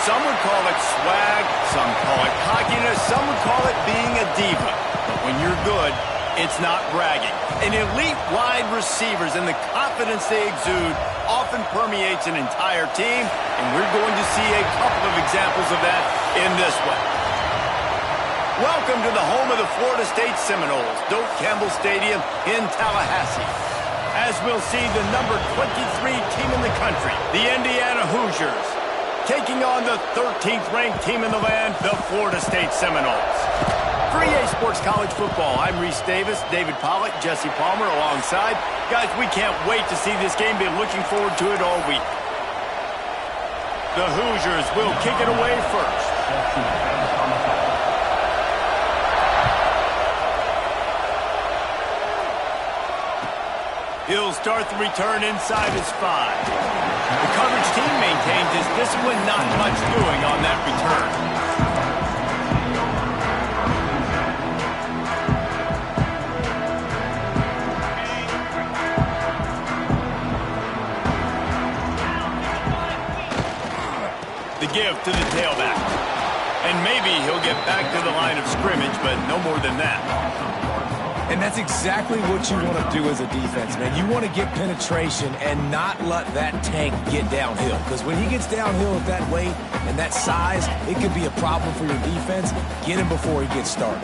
Some would call it swag, some call it cockiness, some would call it being a diva. But when you're good, it's not bragging. An elite wide receivers and the confidence they exude often permeates an entire team, and we're going to see a couple of examples of that in this one. Welcome to the home of the Florida State Seminoles, Doak Campbell Stadium in Tallahassee. As we'll see the number 23 team in the country, the Indiana Hoosiers, taking on the 13th ranked team in the land, the Florida State Seminoles. For EA Sports College Football, I'm Reese Davis, David Pollack, Jesse Palmer alongside. Guys, we can't wait to see this game. Been looking forward to it all week. The Hoosiers will kick it away first. He'll start the return inside his 5. The coverage team maintains his discipline, not much doing on that return. The give to the tailback. And maybe he'll get back to the line of scrimmage, but no more than that. And that's exactly what you want to do as a defense, man. You want to get penetration and not let that tank get downhill. Because when he gets downhill at that weight and that size, it could be a problem for your defense. Get him before he gets started.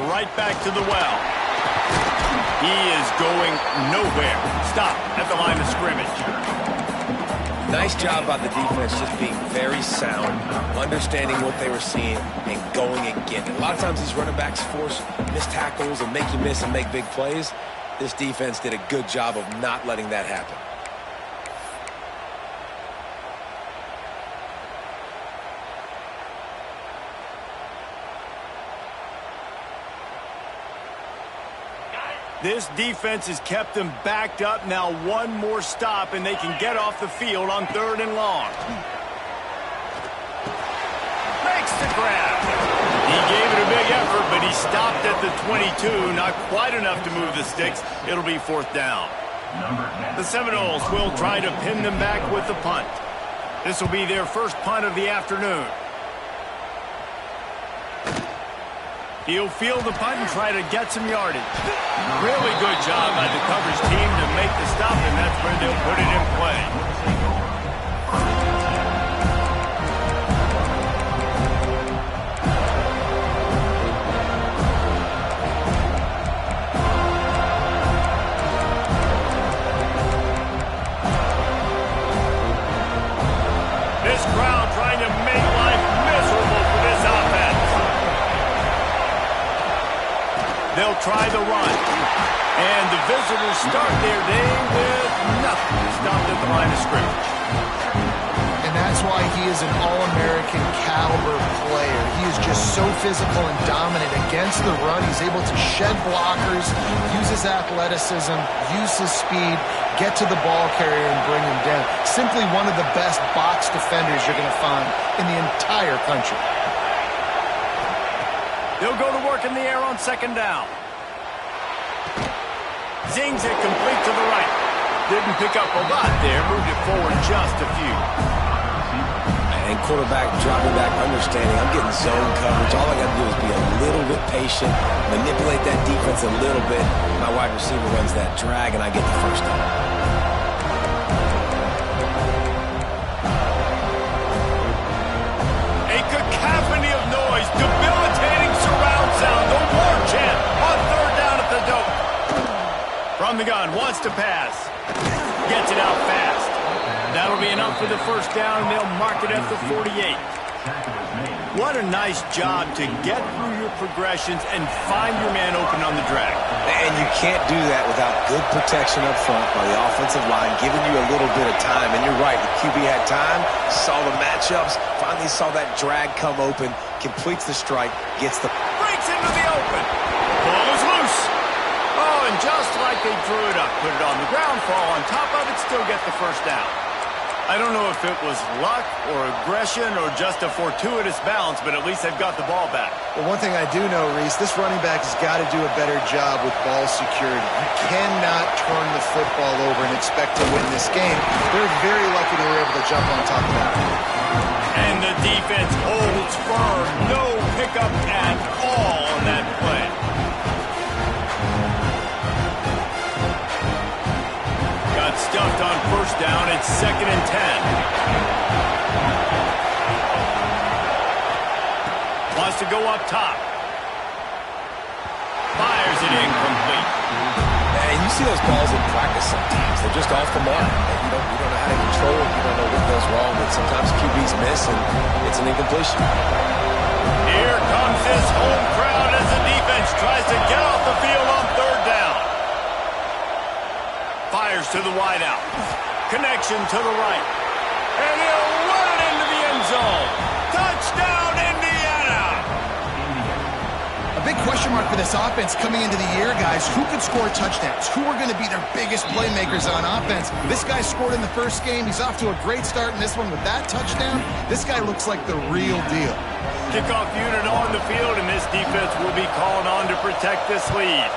Right back to the well. He is going nowhere. Stop at the line of scrimmage. Nice job by the defense just being very sound, understanding what they were seeing, and going and getting it. A lot of times these running backs force missed tackles and make you miss and make big plays. This defense did a good job of not letting that happen. This defense has kept them backed up. Now one more stop, and they can get off the field on 3rd and long. Makes the grab. He gave it a big effort, but he stopped at the 22. Not quite enough to move the sticks. It'll be 4th down. The Seminoles will try to pin them back with the punt. This will be their first punt of the afternoon. He'll field the punt and try to get some yardage. Really good job by the coverage team to make the stop, and that's where they'll put it in play. This crowd trying to make life miserable for this offense. They'll try the run. And the visitors start their day with nothing. Stopped at the line of scrimmage. And that's why he is an All-American caliber player. He is just so physical and dominant against the run. He's able to shed blockers, use his athleticism, use his speed, get to the ball carrier and bring him down. Simply one of the best box defenders you're going to find in the entire country. They'll go to work in the air on 2nd down. Zings it complete to the right. Didn't pick up a lot there. Moved it forward just a few. And quarterback dropping back, understanding I'm getting zone coverage. All I got to do is be a little bit patient, manipulate that defense a little bit. My wide receiver runs that drag, and I get the first down. A cacophony of noise, debilitating surround sound. The war chant on 3rd down at the Doak. From the gun, wants to pass. Gets it out fast. That'll be enough for the first down, and they'll mark it at the 48. What a nice job to get through your progressions and find your man open on the drag. And you can't do that without good protection up front by the offensive line, giving you a little bit of time. And you're right, the QB had time, saw the matchups, finally saw that drag come open, completes the strike, gets the... Breaks into the open. Ball is loose. Oh, and just like they drew it up, put it on the ground, fall on top of it, still get the first down. I don't know if it was luck or aggression or just a fortuitous bounce, but at least they've got the ball back. Well, one thing I do know, Reese, this running back has got to do a better job with ball security. You cannot turn the football over and expect to win this game. They're very lucky they were able to jump on top of that. And the defense holds firm. No pickup at all on that play. Got stuffed on first down. It's 2nd and 10. Wants to go up top. Fires it incomplete. Man, you see those balls in practice sometimes. They're just off the mark. You don't know how to control it. You don't know what goes wrong. But sometimes QBs miss, and it's an incompletion. Here comes this home crowd as the defense tries to get off the field on 3rd down. Fires to the wideout. Connection to the right. And he'll run it into the end zone. Touchdown, Indiana! A big question mark for this offense coming into the year, guys. Who could score touchdowns? Who are going to be their biggest playmakers on offense? This guy scored in the first game. He's off to a great start in this one with that touchdown. This guy looks like the real deal. Kickoff unit on the field, and this defense will be called on to protect this lead.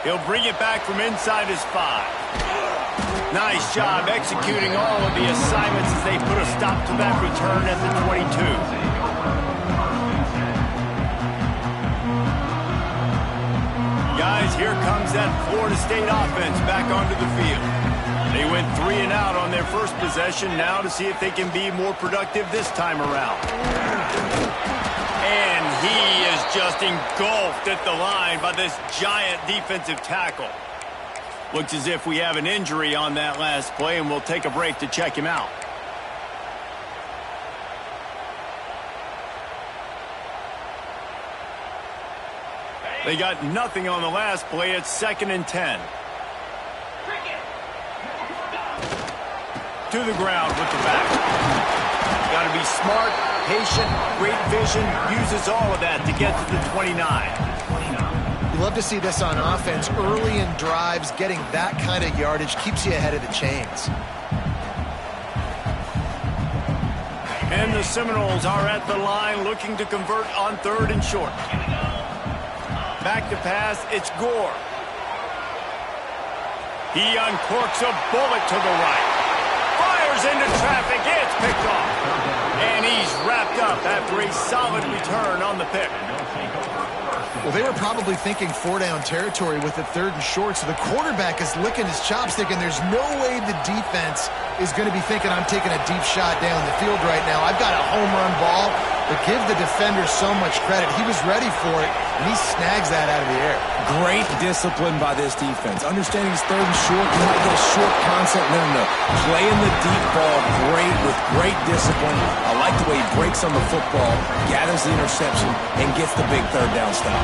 He'll bring it back from inside his 5. Nice job executing all of the assignments as they put a stop to that return at the 22. Guys, here comes that Florida State offense back onto the field. They went 3 and out on their first possession, now to see if they can be more productive this time around. And he is just engulfed at the line by this giant defensive tackle. Looks as if we have an injury on that last play, and we'll take a break to check him out. They got nothing on the last play. It's 2nd and 10. To the ground with the back. Got to be smart, patient, great vision, uses all of that to get to the 29. You love to see this on offense. Early in drives, getting that kind of yardage keeps you ahead of the chains. And the Seminoles are at the line looking to convert on 3rd and short. Back to pass, it's Gore. He uncorks a bullet to the right. Fires into traffic, it's picked off. And he's wrapped up after a solid return on the pick. Well, they were probably thinking 4-down territory with the 3rd and short, so the quarterback is licking his chops thinking there's no way the defense is going to be thinking I'm taking a deep shot down the field right now. I've got a home run ball, but give the defender so much credit. He was ready for it, and he snags that out of the air. Great discipline by this defense. Understanding it's 3rd and short, you might get a short concept. No. Playing the deep ball great with great discipline. I like the way he breaks on the football, gathers the interception, and gets the big 3rd down stop.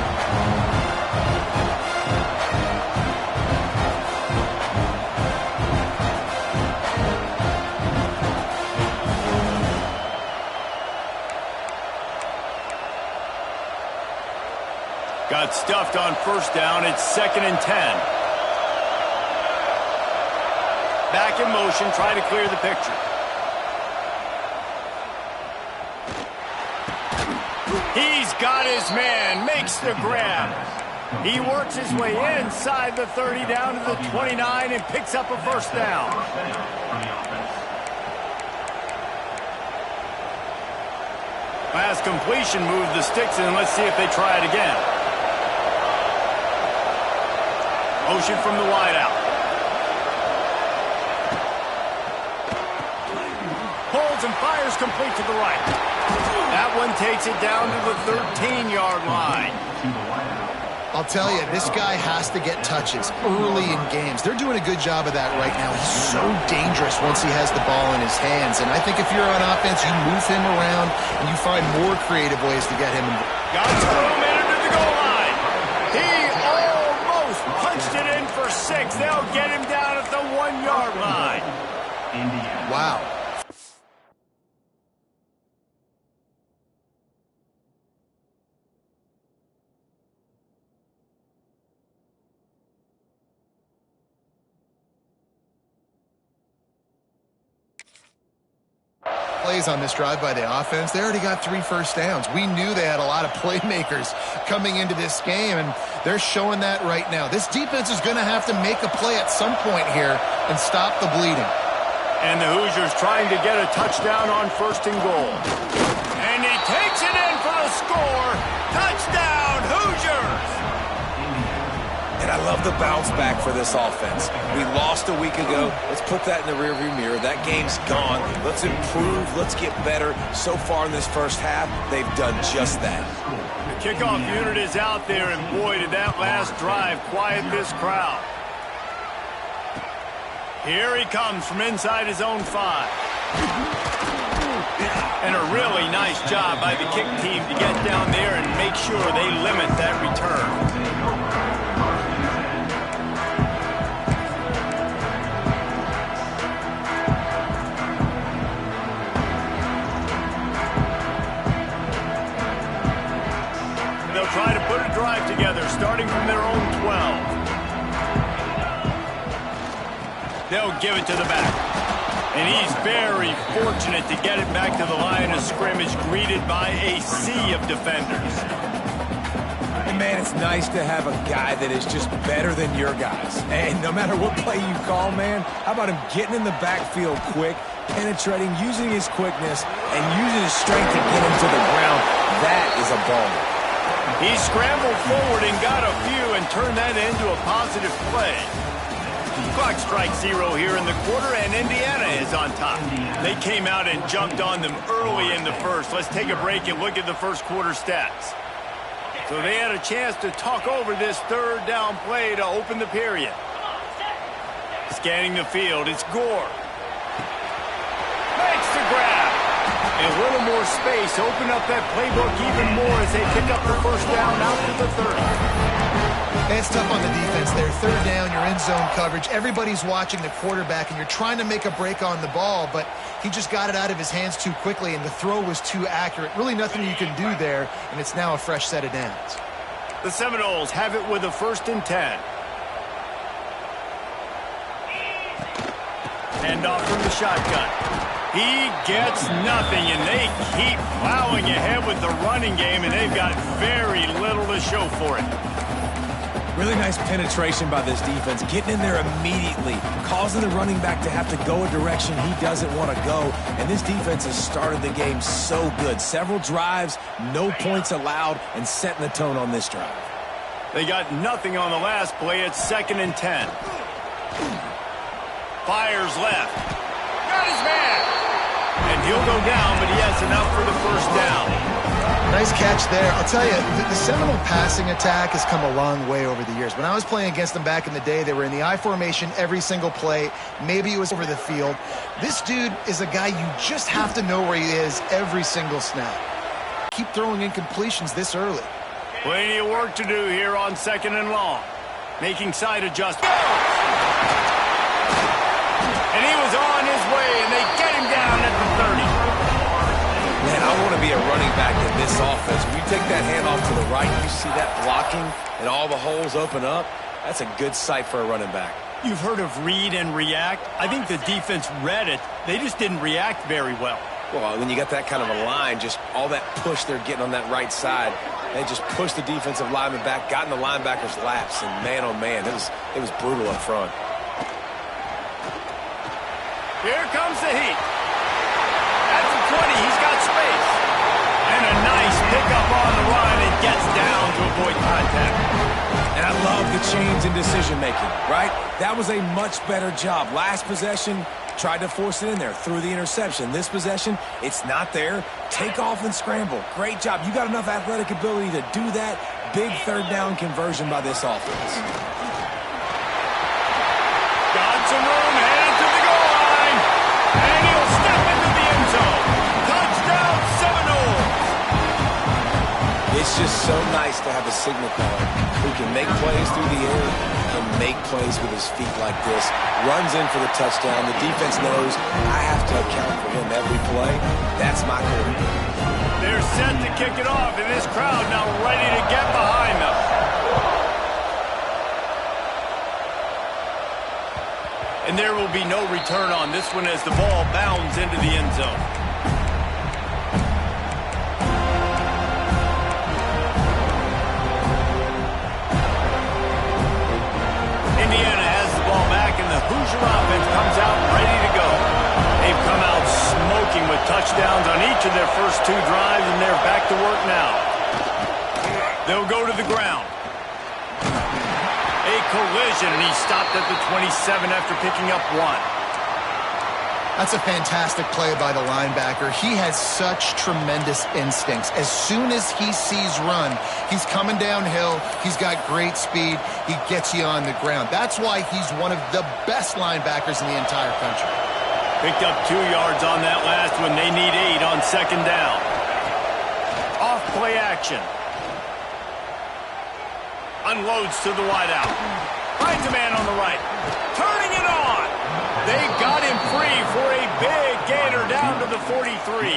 Got stuffed on first down. It's 2nd and 10. Back in motion, try to clear the picture. He's got his man, makes the grab. He works his way inside the 30 down to the 29 and picks up a first down. Pass completion, move the sticks in. Let's see if they try it again. Motion from the wideout. Holds and fires complete to the right. That one takes it down to the 13-yard line. I'll tell you, this guy has to get touches early in games. They're doing a good job of that right now. He's so dangerous once he has the ball in his hands. And I think if you're on offense, you move him around and you find more creative ways to get him involved. Got some room into the goal line. He almost punched it in for 6. They'll get him down at the 1-yard line. Wow. plays on this drive by the offense. They already got 3 first downs. We knew they had a lot of playmakers coming into this game, and they're showing that right now. This defense is going to have to make a play at some point here and stop the bleeding. And the Hoosiers trying to get a touchdown on 1st and goal. And he takes it in for the score. Touchdown, Hoosiers! And I love the bounce back for this offense. We lost a week ago. Let's put that in the rearview mirror. That game's gone. Let's improve. Let's get better. So far in this first half, they've done just that. The kickoff unit is out there, and boy, did that last drive quiet this crowd. Here he comes from inside his own 5. And a really nice job by the kick team to get down there and make sure they limit that return. They'll try to put a drive together, starting from their own 12. They'll give it to the back. And he's very fortunate to get it back to the line of scrimmage, greeted by a sea of defenders. And man, it's nice to have a guy that is just better than your guys. And no matter what play you call, man, how about him getting in the backfield quick, penetrating, using his quickness, and using his strength to get him to the ground. That is a baller. He scrambled forward and got a few and turned that into a positive play. Clock strikes 0 here in the quarter, and Indiana is on top. They came out and jumped on them early in the first. Let's take a break and look at the first quarter stats. So they had a chance to talk over this 3rd down play to open the period. Scanning the field, it's Gore. Makes the grab. A little more space, open up that playbook even more as they pick up the 1st down out to the 30. It's tough on the defense there. 3rd down, you're in zone coverage. Everybody's watching the quarterback, and you're trying to make a break on the ball, but he just got it out of his hands too quickly, and the throw was too accurate. Really nothing you can do there, and it's now a fresh set of downs. The Seminoles have it with a 1st and 10. Hand off from the shotgun. He gets nothing, and they keep plowing ahead with the running game, and they've got very little to show for it. Really nice penetration by this defense, getting in there immediately, causing the running back to have to go a direction he doesn't want to go, and this defense has started the game so good. Several drives, no points allowed, and setting the tone on this drive. They got nothing on the last play. It's 2nd and 10. Fires left. Got his man. And he'll go down, but he has enough for the 1st down. Nice catch there. I'll tell you, the Seminole passing attack has come a long way over the years. When I was playing against them back in the day, they were in the I formation every single play. Maybe it was over the field. This dude is a guy you just have to know where he is every single snap. Keep throwing incompletions this early. Plenty of work to do here on 2nd and long. Making side adjustments. And he was on his way, and they get him down at the 30. Man, I want to be a running back in this offense. When you take that handoff to the right, you see that blocking and all the holes open up. That's a good sight for a running back. You've heard of read and react. I think the defense read it. They just didn't react very well. Well, when you got that kind of a line, just all that push they're getting on that right side, they just pushed the defensive lineman back, got in the linebacker's laps, and man, oh man, it was brutal up front. Here comes the heat. At the 20, he's got space. And a nice pickup on the run and gets down to avoid contact. And I love the change in decision-making, right? That was a much better job. Last possession, tried to force it in there, threw the interception. This possession, it's not there. Take off and scramble. Great job. You got enough athletic ability to do that. Big 3rd down conversion by this offense. Got some room, headed to the goal line. And he'll step into the end zone. Touchdown, Seminole. It's just so nice to have a signal caller who can make plays through the air and make plays with his feet like this. Runs in for the touchdown. The defense knows I have to account for him every play. That's my quarterback. They're set to kick it off, and this crowd now ready to get behind them. And there will be no return on this one as the ball bounds into the end zone. touchdowns on each of their first 2 drives, and they're back to work now. They'll go to the ground. A collision, and he stopped at the 27 after picking up 1. That's a fantastic play by the linebacker. He has such tremendous instincts. As soon as he sees run, he's coming downhill. He's got great speed. He gets you on the ground. That's why he's one of the best linebackers in the entire country. Picked up 2 yards on that last one. They need 8 on 2nd down. Off play action. Unloads to the wideout. Finds a man on the right. Turning it on. They got him free for a big gainer down to the 43.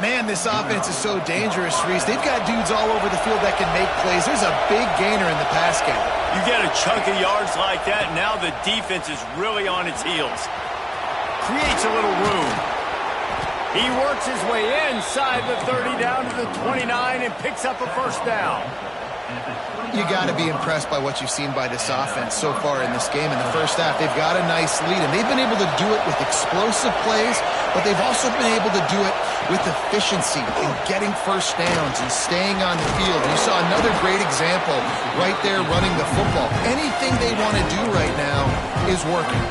Man, this offense is so dangerous, Reese. They've got dudes all over the field that can make plays. There's a big gainer in the pass game. You get a chunk of yards like that, and now the defense is really on its heels. Creates a little room. He works his way inside the 30 down to the 29 and picks up a 1st down. You got to be impressed by what you've seen by this offense so far in this game. In the first half, they've got a nice lead, and they've been able to do it with explosive plays, but they've also been able to do it with efficiency in getting 1st downs and staying on the field. You saw another great example right there running the football. Anything they want to do right now is working.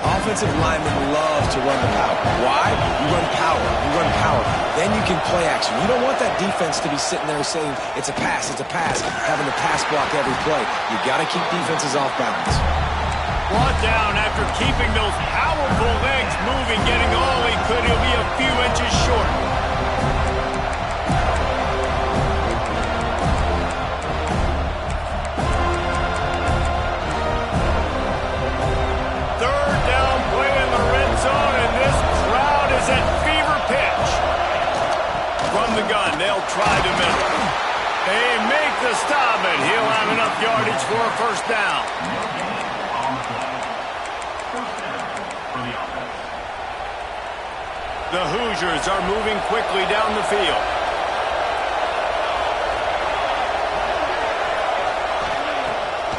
Offensive linemen love to run the power. Why? You run power. You run power. Then you can play action. You don't want that defense to be sitting there saying, it's a pass, having to pass block every play. You got to keep defenses off balance. Brought down after keeping those powerful legs moving, getting all he could. He'll be a few inches short. The gun, they'll try the middle. They make the stop, and he'll have enough yardage for a 1st down. The Hoosiers are moving quickly down the field.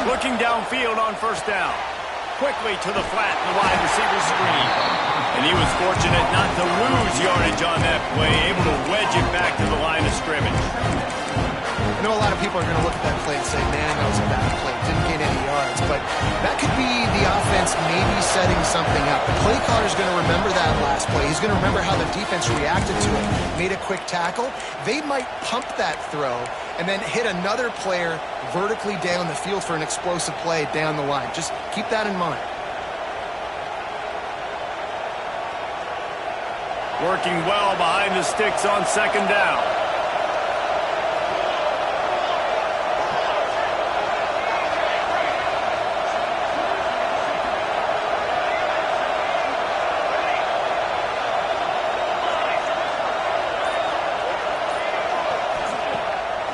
Looking downfield on 1st down. Quickly to the flat, the wide receiver screen. And he was fortunate not to lose yardage on that play, able to wedge it back to the line of scrimmage. I know a lot of people are going to look at that play and say, man, that was a bad play. Didn't gain any yards. But that could be the offense maybe setting something up. The play caller is going to remember that last play. He's going to remember how the defense reacted to it, made a quick tackle. They might pump that throw and then hit another player vertically down the field for an explosive play down the line. Just keep that in mind. Working well behind the sticks on 2nd down.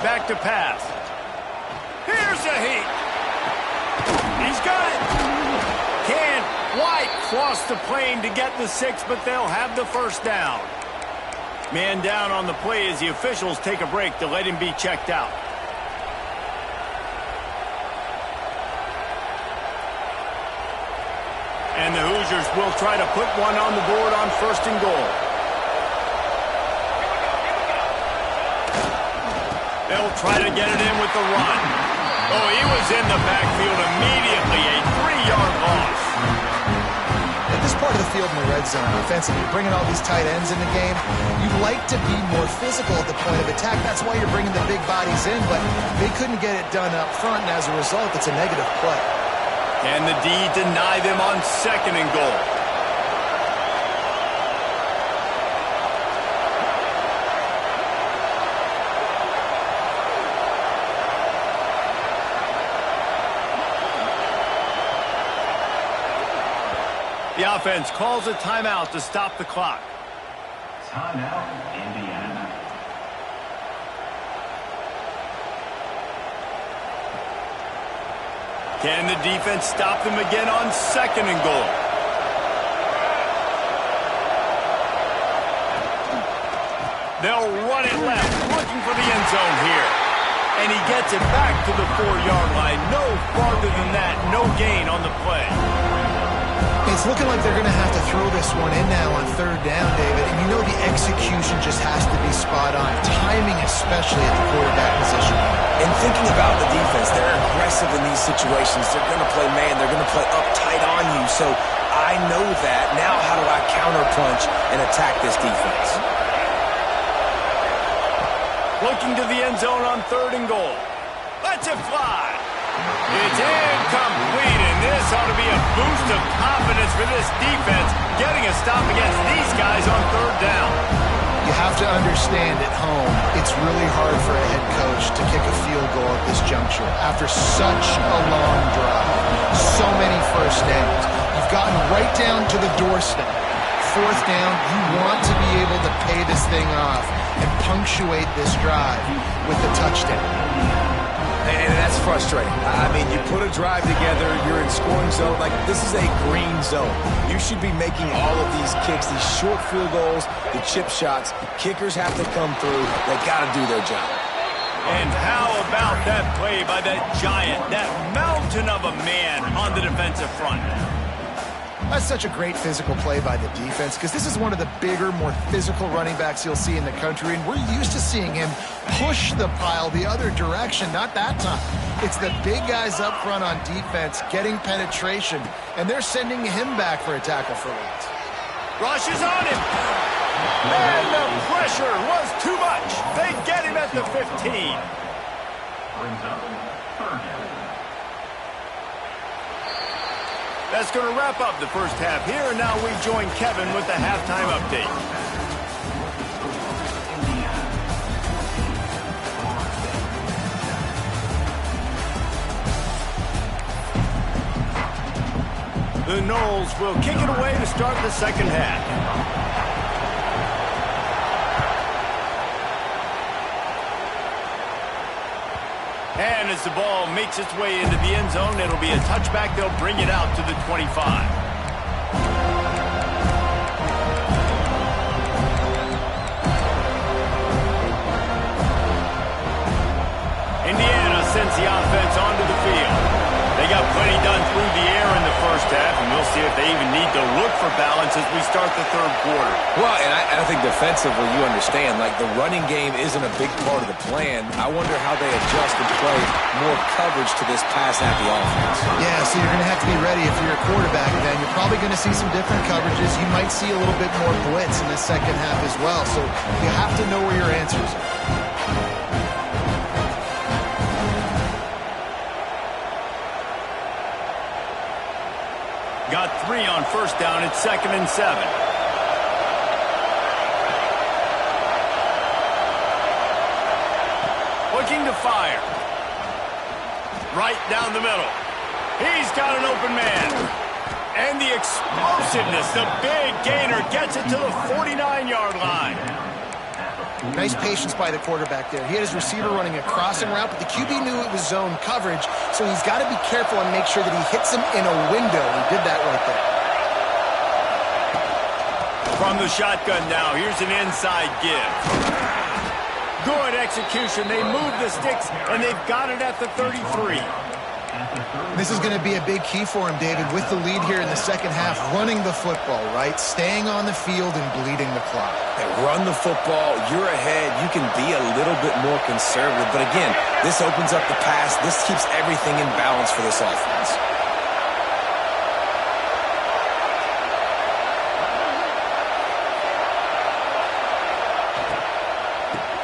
Back to pass. Here's a heat. He's got it. Can White cross the plane to get the 6, but they'll have the 1st down. Man down on the play as the officials take a break to let him be checked out. And the Hoosiers will try to put one on the board on 1st and goal. They'll try to get it in with the run. Oh, he was in the backfield immediately. A 3-yard loss. At this part of the field in the red zone, offensively, bringing all these tight ends in the game, you like to be more physical at the point of attack. That's why you're bringing the big bodies in, but they couldn't get it done up front, and as a result, it's a negative play. Can the D deny them on 2nd and goal? The offense calls a timeout to stop the clock. Timeout, Indiana. Can the defense stop them again on 2nd and goal? They'll run it left, looking for the end zone here. And he gets it back to the 4-yard line. No farther than that, no gain on the play. It's looking like they're going to have to throw this one in now on third down, David. And you know the execution just has to be spot on. Timing especially at the quarterback position. And thinking about the defense, they're aggressive in these situations. They're going to play man. They're going to play up tight on you. So I know that. Now how do I counterpunch and attack this defense? Looking to the end zone on 3rd and goal. Let's it fly. It's incomplete, and this ought to be a boost of confidence for this defense, getting a stop against these guys on 3rd down. You have to understand at home, it's really hard for a head coach to kick a field goal at this juncture. After such a long drive, so many first downs, you've gotten right down to the doorstep. 4th down, you want to be able to pay this thing off and punctuate this drive with a touchdown. And that's frustrating. I mean, you put a drive together, you're in scoring zone. Like, this is a green zone. You should be making all of these kicks, these short field goals, the chip shots. Kickers have to come through. They got to do their job. And how about that play by that giant, that mountain of a man on the defensive front? That's such a great physical play by the defense because this is one of the bigger, more physical running backs you'll see in the country, and we're used to seeing him push the pile the other direction. Not that time. It's the big guys up front on defense getting penetration, and they're sending him back for a tackle for loss. Rush is on him. And the pressure was too much. They get him at the 15. Brings up 3rd down. That's going to wrap up the first half here, and now we join Kevin with the halftime update. The Noles will kick it away to start the second half. And as the ball makes its way into the end zone, it'll be a touchback. They'll bring it out to the 25. Indiana sends the offense onto the field. They got plenty done through the air in the first half, and we'll see if they even need to look for balance as we start the 3rd quarter. Well, and I think defensively, you understand, like the running game isn't a big part of the plan. I wonder how they adjust and play more coverage to this pass-happy offense. Yeah, so you're going to have to be ready if you're a quarterback then. You're probably going to see some different coverages. You might see a little bit more blitz in the second half as well, so you have to know where your answers are. Got 3 on 1st down. It's 2nd and 7. Looking to fire. Right down the middle. He's got an open man. And the explosiveness, the big gainer gets it to the 49-yard line. Nice patience by the quarterback there. He had his receiver running a crossing route, but the QB knew it was zone coverage, so he's got to be careful and make sure that he hits him in a window. He did that right there. From the shotgun now, here's an inside give. Good execution. They move the sticks, and they've got it at the 33. This is going to be a big key for him, David, with the lead here in the second half, running the football, right? Staying on the field and bleeding the clock. They run the football, you're ahead, you can be a little bit more conservative. But again, this opens up the pass. This keeps everything in balance for this offense.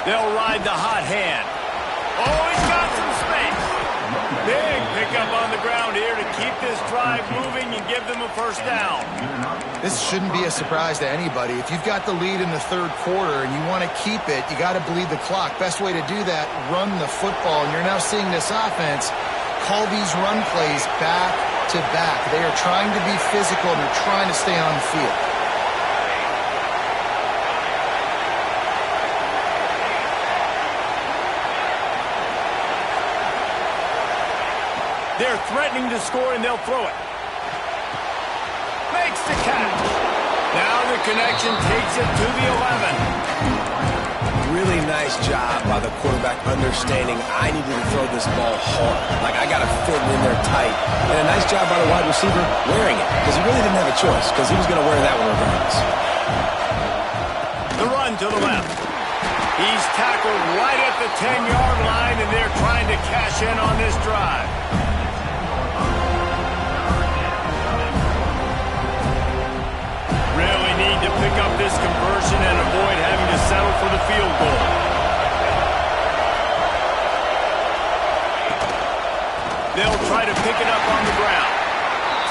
They'll ride the hot hand. Oh, he's got some space. Big pickup on the ground here to keep this drive moving and give them a 1st down. This shouldn't be a surprise to anybody. If you've got the lead in the 3rd quarter and you want to keep it, you got to bleed the clock. Best way to do that, run the football. And you're now seeing this offense call these run plays back to back. They are trying to be physical and they're trying to stay on the field. They're threatening to score, and they'll throw it. Makes the catch. Now the connection takes it to the 11. Really nice job by the quarterback understanding I needed to throw this ball hard. Like, I got to fitting in there tight. And a nice job by the wide receiver wearing it, because he really didn't have a choice, because he was going to wear that one regardless. The run to the left. He's tackled right at the 10-yard line, and they're trying to cash in on this drive. Really need to pick up this conversion and avoid having to settle for the field goal. They'll try to pick it up on the ground.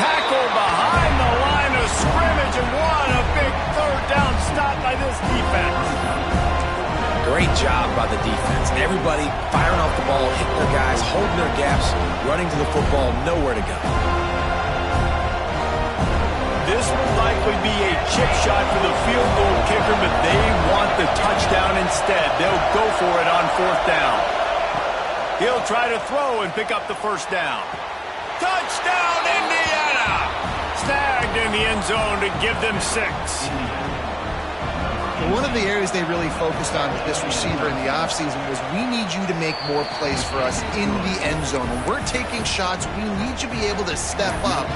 Tackle behind the line of scrimmage, and what a big third down stop by this defense. Great job by the defense. Everybody firing off the ball, hitting their guys, holding their gaps, running to the football, nowhere to go. This will likely be a chip shot for the field goal kicker, but they want the touchdown instead. They'll go for it on 4th down. He'll try to throw and pick up the first down. Touchdown, Indiana! Snagged in the end zone to give them 6. One of the areas they really focused on with this receiver in the offseason was, we need you to make more plays for us in the end zone. When we're taking shots, we need you to be able to step up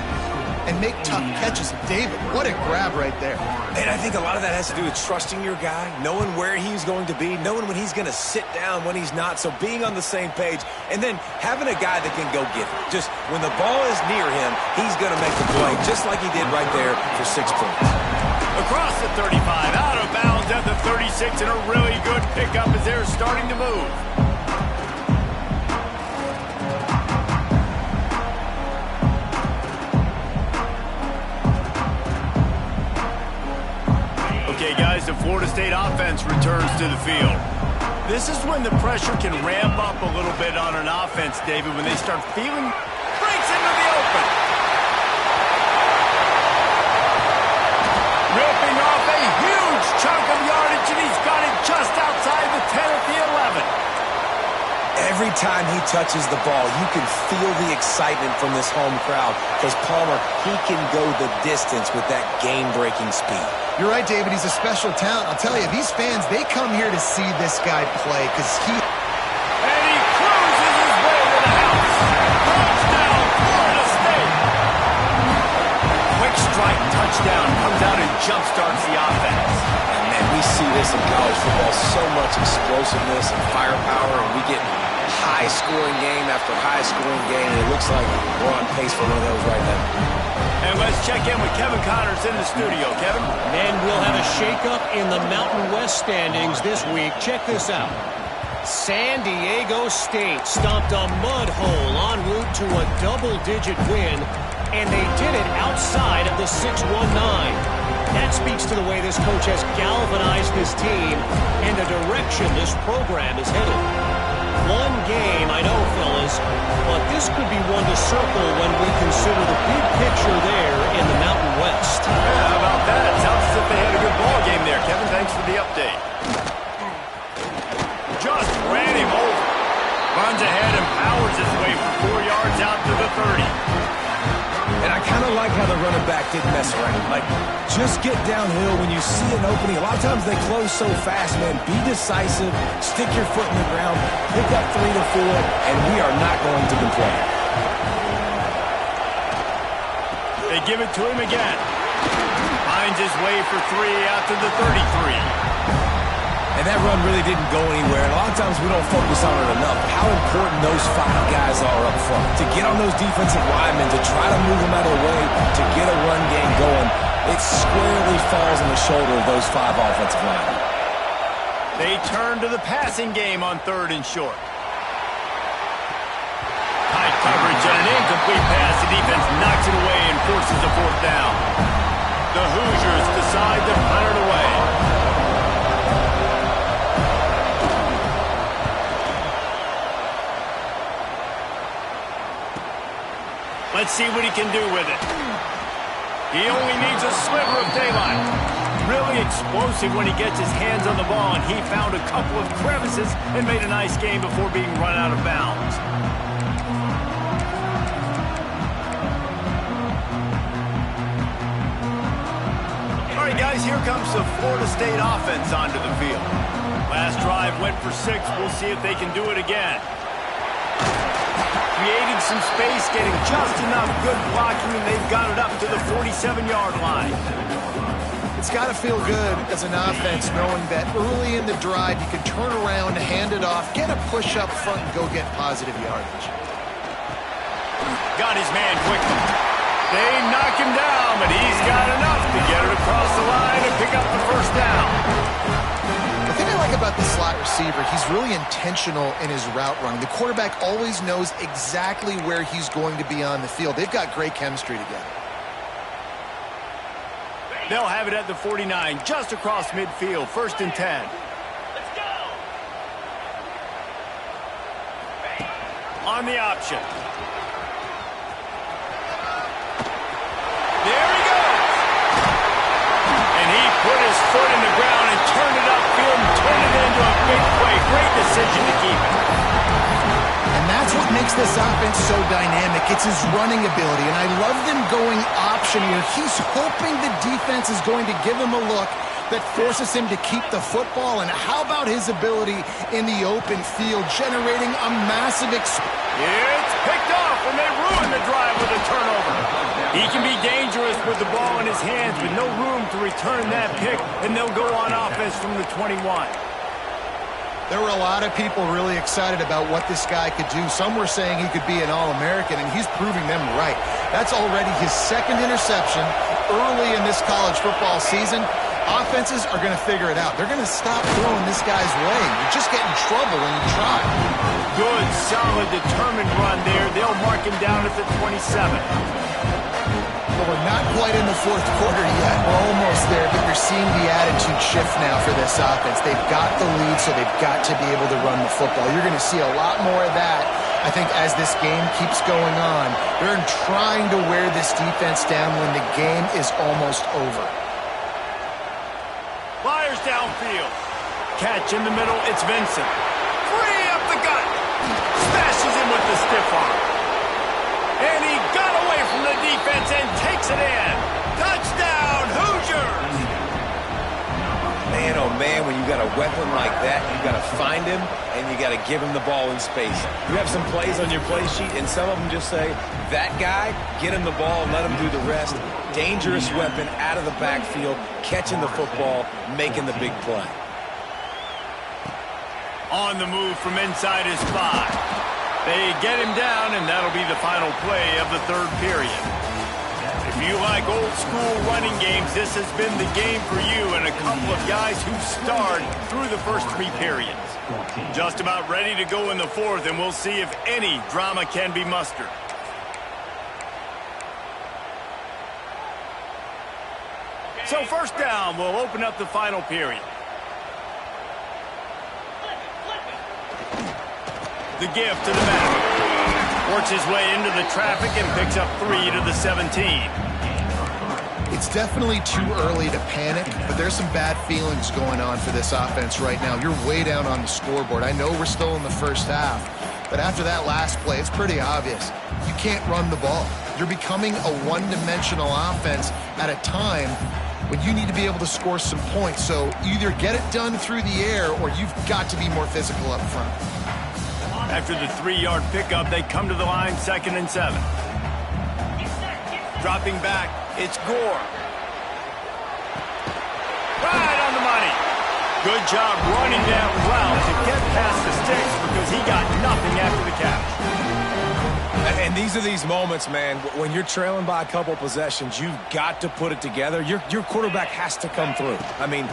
and make tough catches. David, what a grab right there. And I think a lot of that has to do with trusting your guy, knowing where he's going to be, knowing when he's going to sit down, when he's not, so being on the same page, and then having a guy that can go get it. Just when the ball is near him, he's going to make the play, just like he did right there for 6 points. Across the 35, out of bounds at the 36, and a really good pickup as they're starting to move. Okay, guys, the Florida State offense returns to the field. This is when the pressure can ramp up a little bit on an offense, David, when they start feeling breaks into the open. Ripping off a huge chunk of yardage, and he's got it just outside the 10 at the 11. Every time he touches the ball, you can feel the excitement from this home crowd, because Palmer, he can go the distance with that game-breaking speed. You're right, David. He's a special talent. I'll tell you, these fans, they come here to see this guy play, because he... And he cruises his way to the house. Touchdown, Florida State. Quick strike touchdown comes out and jumpstarts the offense. And man, we see this in college football, so much explosiveness and firepower, and we get high-scoring game after high-scoring game, and it looks like we're on pace for one of those right now. And let's check in with Kevin Connors in the studio. Kevin? And we'll have a shakeup in the Mountain West standings this week. Check this out. San Diego State stomped a mud hole en route to a double-digit win, and they did it outside of the 6-1-9. That speaks to the way this coach has galvanized this team and the direction this program is headed. One game, I know, fellas, but this could be one to circle when we consider the big picture there in the Mountain West. Yeah, how about that? Sounds as if they had a good ball game there, Kevin. Thanks for the update. Just ran him over. Runs ahead and powers his way for 4 yards out to the 30. And I kind of like how the running back didn't mess around. Like, just get downhill when you see an opening. A lot of times they close so fast, man. Be decisive, stick your foot in the ground, pick up 3 to 4, and we are not going to complain. They give it to him again. Finds his way for 3 out to the 33. And that run really didn't go anywhere. And a lot of times we don't focus on it enough. How important those 5 guys are up front. To get on those defensive linemen, to try to move them out of the way, to get a run game going, it squarely falls on the shoulder of those 5 offensive linemen. They turn to the passing game on 3rd and short. Tight coverage and an incomplete pass. The defense knocks it away and forces a 4th down. The Hoosiers decide to punt it away. Let's see what he can do with it. He only needs a sliver of daylight. Really explosive when he gets his hands on the ball, and he found a couple of crevices and made a nice game before being run out of bounds. All right, guys, here comes the Florida State offense onto the field. Last drive went for 6. We'll see if they can do it again. created some space, getting just enough good blocking, and they've got it up to the 47-yard line. It's got to feel good as an offense knowing that early in the drive you can turn around, hand it off, get a push up front, and go get positive yardage. Got his man quickly. They knock him down, but he's got enough to get it across the line and pick up the first down. The thing I like about the slot receiver, he's really intentional in his route running. The quarterback always knows exactly where he's going to be on the field. They've got great chemistry together. They'll have it at the 49, just across midfield, 1st and 10. Let's go! On the option. There he goes! And he put his foot in the ground and turned it upfield and turned it into a big play. Great decision to keep it. And that's what makes this offense so dynamic. It's his running ability, and I love them going option here. He's hoping the defense is going to give him a look that forces him to keep the football. And how about his ability in the open field, generating a massive It's picked off, and they ruin the drive with a turnover. He can be dangerous with the ball in his hands, but no room to return that pick, and they'll go on offense from the 21. There were a lot of people really excited about what this guy could do. Some were saying he could be an All-American, and he's proving them right. That's already his 2nd interception early in this college football season. Offenses are going to figure it out. They're going to stop throwing this guy's way. You just get in trouble when you try. Good, solid, determined run there. They'll mark him down at the 27. Well, we're not quite in the 4th quarter yet. We're almost there, but you're seeing the attitude shift now for this offense. They've got the lead, so they've got to be able to run the football. You're going to see a lot more of that, I think, as this game keeps going on. They're trying to wear this defense down when the game is almost over. Flyers downfield. Catch in the middle, it's Vincent. Free up the gut. Smashes him with the stiff arm. And he got away from the defense and takes it in. Touchdown, Hoosiers! Man, oh man, when you got a weapon like that, you got to find him and you got to give him the ball in space. You have some plays on your play sheet, and some of them just say, that guy, get him the ball, let him do the rest. Dangerous weapon out of the backfield, catching the football, making the big play. On the move from inside his 5. They get him down, and that'll be the final play of the 3rd period. If you like old-school running games, this has been the game for you and a couple of guys who starred through the first 3 periods. Just about ready to go in the 4th, and we'll see if any drama can be mustered. So 1st down will open up the final period. The give to the back. Works his way into the traffic and picks up 3 to the 17. It's definitely too early to panic, but there's some bad feelings going on for this offense right now. You're way down on the scoreboard. I know we're still in the first half, but after that last play, it's pretty obvious. You can't run the ball. You're becoming a one-dimensional offense at a time when you need to be able to score some points. So either get it done through the air or you've got to be more physical up front. After the 3-yard pickup, they come to the line 2nd and 7. Dropping back, it's Gore. Right on the money. Good job running that route to get past the sticks because he got nothing after the catch. And these are these moments, man, when you're trailing by a couple possessions, you've got to put it together. Your quarterback has to come through. I mean,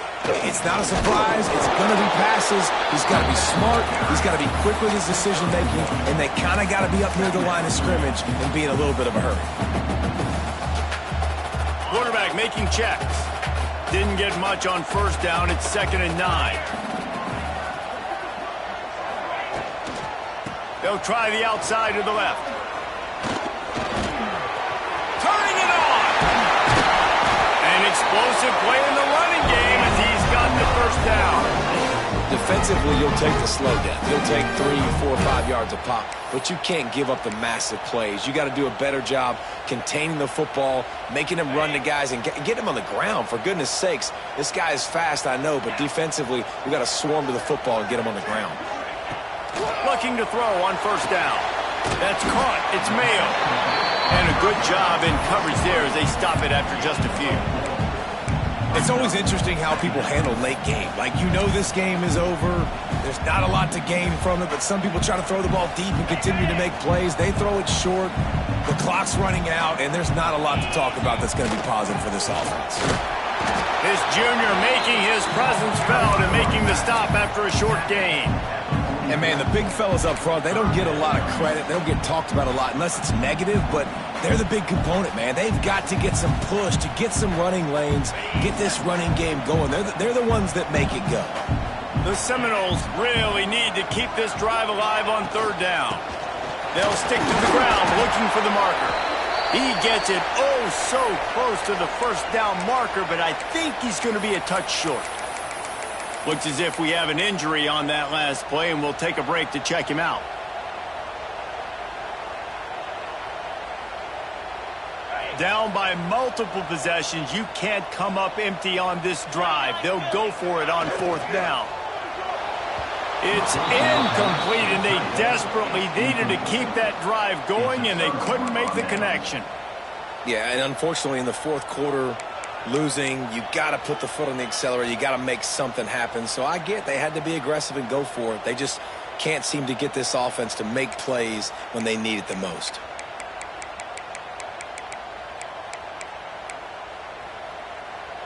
it's not a surprise. It's going to be passes. He's got to be smart. He's got to be quick with his decision-making, and they kind of got to be up near the line of scrimmage and be in a little bit of a hurry. Quarterback making checks. Didn't get much on 1st down. It's 2nd and 9. They'll try the outside to the left. Turning it on. An explosive play in the running game as he's gotten the 1st down. Defensively, you'll take the slow down. You'll take 3, 4, 5 yards a pop, but you can't give up the massive plays. You got to do a better job containing the football, making him run to guys, and get him on the ground. For goodness sakes, this guy is fast, I know, but defensively, we got to swarm to the football and get him on the ground. Looking to throw on 1st down. That's caught. It's Mayo. And a good job in coverage there as they stop it after just a few. It's always interesting how people handle late game. Like, you know this game is over. There's not a lot to gain from it, but some people try to throw the ball deep and continue to make plays. They throw it short. The clock's running out, and there's not a lot to talk about that's going to be positive for this offense. This junior making his presence felt and making the stop after a short gain. And, man, the big fellas up front, they don't get a lot of credit. They don't get talked about a lot unless it's negative, but they're the big component, man. They've got to get some push, to get some running lanes, get this running game going. They're the ones that make it go. The Seminoles really need to keep this drive alive on third down. They'll stick to the ground looking for the marker. He gets it oh so close to the first down marker, but I think he's going to be a touch short. Looks as if we have an injury on that last play, and we'll take a break to check him out. Down by multiple possessions, you can't come up empty on this drive. They'll go for it on fourth down. It's incomplete, and they desperately needed to keep that drive going, and they couldn't make the connection. Yeah, and unfortunately in the fourth quarter, losing, you got to put the foot on the accelerator. You got to make something happen. So I get they had to be aggressive and go for it. They just can't seem to get this offense to make plays when they need it the most.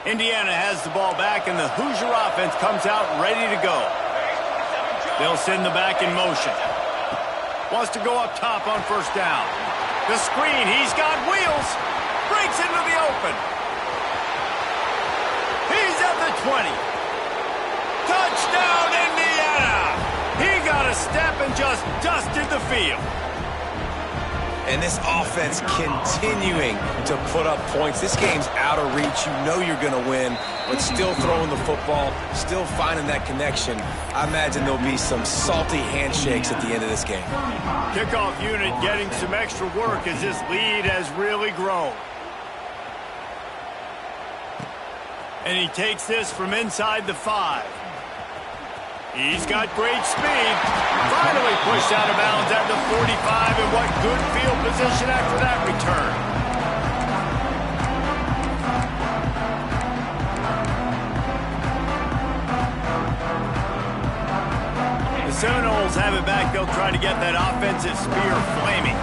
Indiana has the ball back, and the Hoosier offense comes out ready to go. They'll send the back in motion. Wants to go up top on first down. The screen, he's got wheels. Breaks into the open. He's at the 20. Touchdown, Indiana! He got a step and just dusted the field. And this offense continuing to put up points. This game's out of reach. You know you're going to win, but still throwing the football, still finding that connection. I imagine there'll be some salty handshakes at the end of this game. Kickoff unit getting some extra work as this lead has really grown. And he takes this from inside the 5. He's got great speed. Finally pushed out of bounds at the 45, and what good field position after that return. The Seminoles have it back. They'll try to get that offensive spear flaming.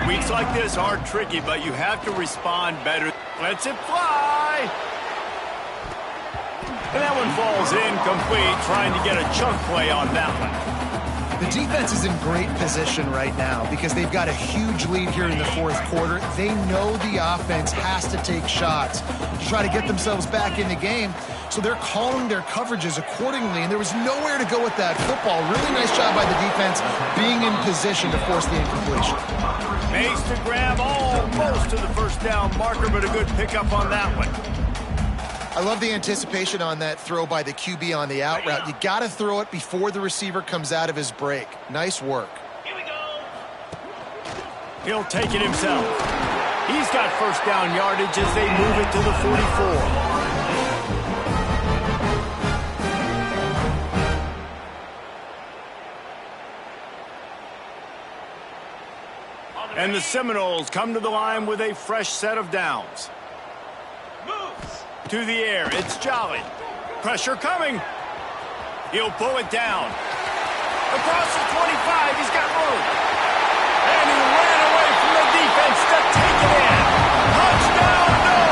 Weeks like this are tricky, but you have to respond better. Lets it fly. And that one falls incomplete, trying to get a chunk play on that one. The defense is in great position right now because they've got a huge lead here in the fourth quarter. They know the offense has to take shots to try to get themselves back in the game. So they're calling their coverages accordingly, and there was nowhere to go with that football. Really nice job by the defense being in position to force the incompletion. Makes the grab almost to the first down marker, but a good pickup on that one. I love the anticipation on that throw by the QB on the out route. You got to throw it before the receiver comes out of his break. Nice work. Here we go. He'll take it himself. He's got first down yardage as they move it to the 44. And the Seminoles come to the line with a fresh set of downs. To the air, it's Jolly. Pressure coming. He'll pull it down. Across the 25, he's got room. And he ran away from the defense to take it in. Touchdown, no!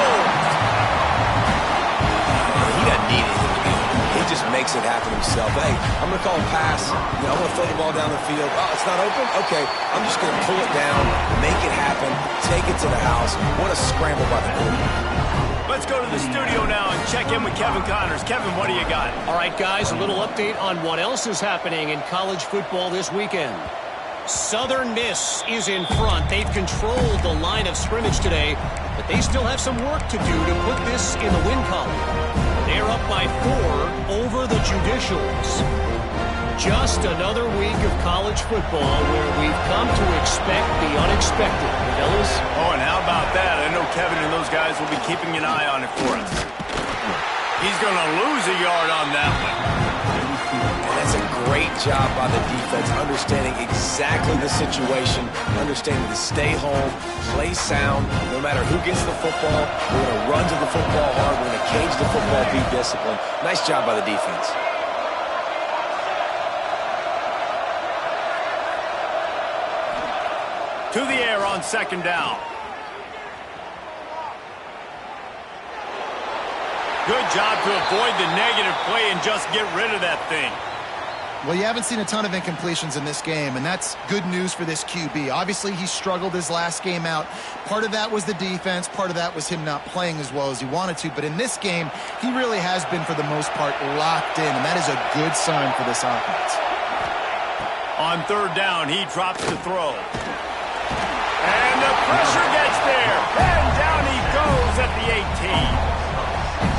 He doesn't need anything to be open. He just makes it happen himself. Hey, I'm going to call a pass. I'm going to throw the ball down the field. Oh, it's not open? Okay. I'm just going to pull it down, make it happen, take it to the house. What a scramble by the quarterback. Let's go to the studio now and check in with Kevin Connors. Kevin, what do you got? All right, guys, a little update on what else is happening in college football this weekend. Southern Miss is in front. They've controlled the line of scrimmage today, but they still have some work to do to put this in the win column. They're up by 4 over the Judicials. Just another week of college football where we've come to expect the unexpected, fellas. Oh, and how about that? I know Kevin and those guys will be keeping an eye on it for us. He's going to lose a yard on that one. And that's a great job by the defense, understanding exactly the situation, understanding to stay home, play sound. No matter who gets the football, we're going to run to the football hard. We're going to cage the football, be disciplined. Nice job by the defense. To the air on second down. Good job to avoid the negative play and just get rid of that thing. Well, you haven't seen a ton of incompletions in this game, and that's good news for this QB. Obviously, he struggled his last game out. Part of that was the defense. Part of that was him not playing as well as he wanted to. But in this game, he really has been, for the most part, locked in, and that is a good sign for this offense. On third down, he drops the throw. And the pressure gets there. And down he goes at the 18.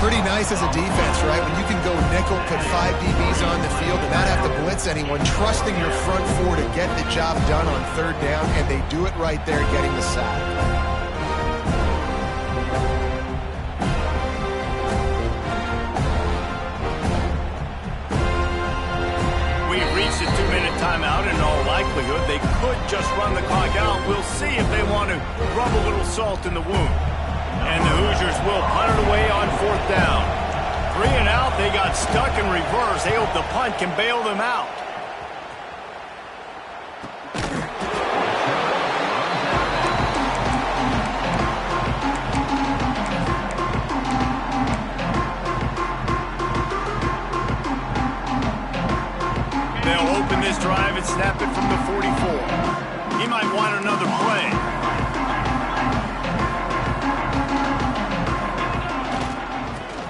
Pretty nice as a defense, right? When you can go nickel, put 5 DBs on the field and not have to blitz anyone, trusting your front four to get the job done on third down, and they do it right there, getting the sack. We've reached a 2-minute timeout. In all likelihood, they could just run the clock out. We'll see if they want to rub a little salt in the wound. And the Hoosiers will punt it away on fourth down. 3 and out, they got stuck in reverse. They hope the punt can bail them out. They'll open this drive and snap it from the 44. He might want another play.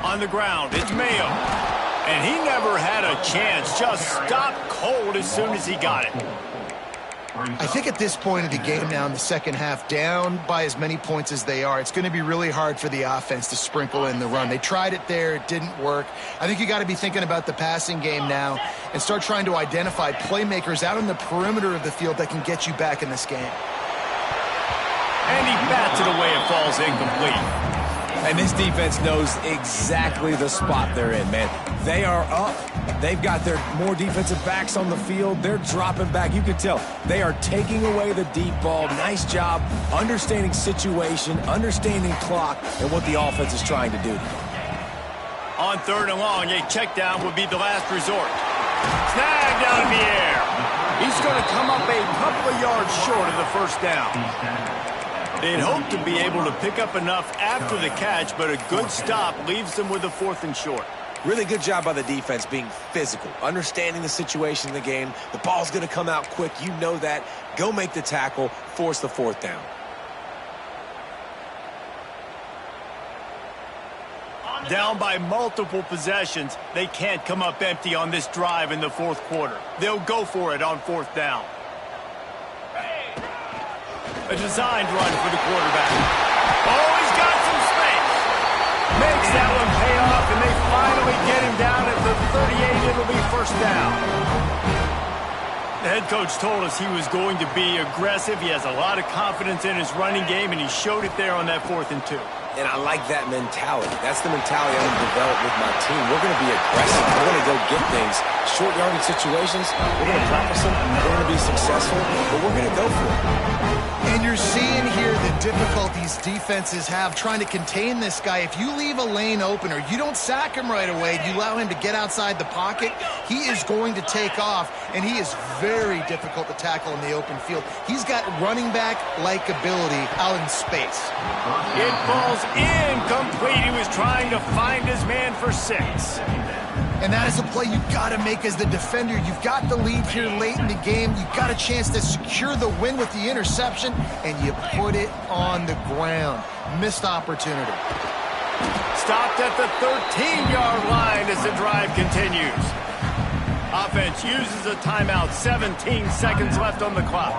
On the ground, it's Mayo. And he never had a chance. Just stopped cold as soon as he got it. I think at this point of the game now in the second half, down by as many points as they are, it's going to be really hard for the offense to sprinkle in the run. They tried it there. It didn't work. I think you got to be thinking about the passing game now and start trying to identify playmakers out on the perimeter of the field that can get you back in this game. And he bats it away. It falls incomplete. And this defense knows exactly the spot they're in, man. They are up. They've got their more defensive backs on the field. They're dropping back. You can tell they are taking away the deep ball. Nice job understanding situation, understanding clock, and what the offense is trying to do. On third and long, a check down would be the last resort. Snag down in the air. He's going to come up a couple of yards short of the first down. They'd hope to be able to pick up enough after the catch, but a good stop leaves them with a 4th and short. Really good job by the defense being physical, understanding the situation in the game. The ball's going to come out quick. You know that. Go make the tackle, force the 4th down. Down by multiple possessions, they can't come up empty on this drive in the 4th quarter. They'll go for it on 4th down. A designed run for the quarterback. Oh, he's got some space. Makes that one pay off, and they finally get him down at the 38. It'll be first down. The head coach told us he was going to be aggressive. He has a lot of confidence in his running game, and he showed it there on that 4th and 2. And I like that mentality. That's the mentality I'm going to develop with my team. We're going to be aggressive. We're going to go get things. Short yardage situations, we're going to practice them. We're going to be successful, but we're going to go for it. And you're seeing here the difficulties defenses have trying to contain this guy. If you leave a lane open or you don't sack him right away, you allow him to get outside the pocket, he is going to take off, and he is very difficult to tackle in the open field. He's got running back-like ability out in space. It falls incomplete. He was trying to find his man for 6. And that is a play you've got to make as the defender. You've got the lead here late in the game. You've got a chance to secure the win with the interception, and you put it on the ground. Missed opportunity. Stopped at the 13-yard line as the drive continues. Offense uses a timeout. 17 seconds left on the clock.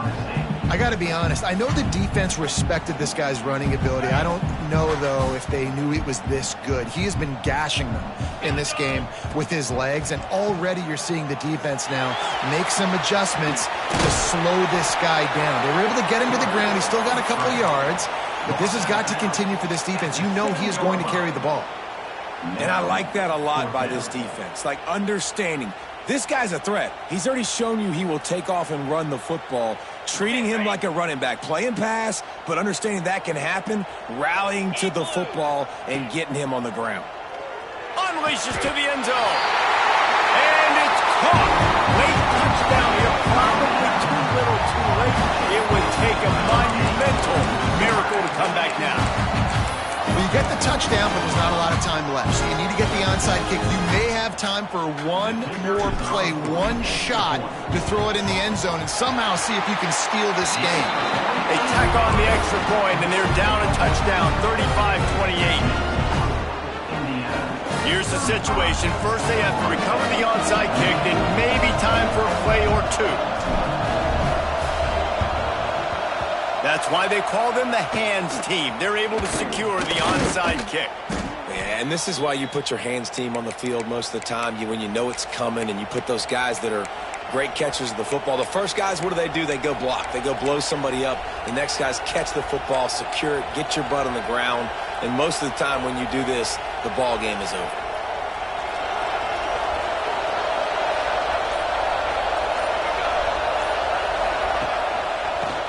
I got to be honest. I know the defense respected this guy's running ability. I don't know, though, if they knew it was this good. He has been gashing them in this game with his legs, and already you're seeing the defense now make some adjustments to slow this guy down. They were able to get him to the ground. He's still got a couple of yards, but this has got to continue for this defense. You know he is going to carry the ball. And I like that a lot by this defense, like understanding This guy's a threat. He's already shown you he will take off and run the football, treating him like a running back, playing pass, but understanding that can happen, rallying to the football and getting him on the ground. Unleashes to the end zone. And it's caught. Late touchdown here, probably too little too late. It would take a monumental miracle to come back now. Well, you get the touchdown, but there's not a lot of time left. So you need to get the onside kick. You may have time for one more play, one shot to throw it in the end zone and somehow see if you can steal this game. They tack on the extra point, and they're down a touchdown, 35-28. Here's the situation. First, they have to recover the onside kick, then maybe time for a play or two. That's why they call them the hands team. They're able to secure the onside kick. Yeah, and this is why you put your hands team on the field most of the time. When you know it's coming and you put those guys that are great catchers of the football. The first guys, what do? They go block. They go blow somebody up. The next guys catch the football, secure it, get your butt on the ground. And most of the time when you do this, the ball game is over.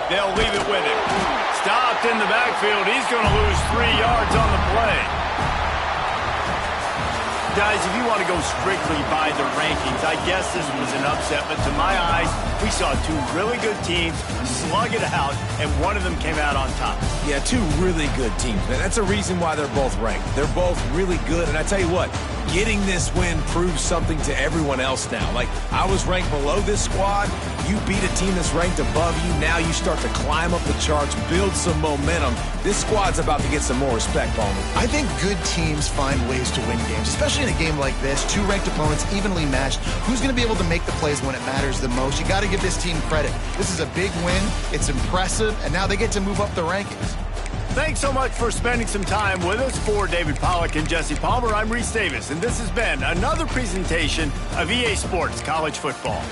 They'll leave it with him. Stopped in the backfield. He's going to lose 3 yards on the play. Guys, if you want to go strictly by the rankings, I guess this was an upset, but to my eyes, we saw two really good teams slug it out, and one of them came out on top. Yeah, two really good teams, man. That's a reason why they're both ranked. They're both really good, and I tell you what, getting this win proves something to everyone else now. Like, I was ranked below this squad. You beat a team that's ranked above you. Now you start to climb up the charts, build some momentum. This squad's about to get some more respect, Bowman. I think good teams find ways to win games, especially in a game like this. Two ranked opponents, evenly matched. Who's going to be able to make the plays when it matters the most? You got to give this team credit. This is a big win. It's impressive, and now they get to move up the rankings. Thanks so much for spending some time with us. For David Pollack and Jesse Palmer, I'm Reese Davis, and this has been another presentation of EA Sports College Football.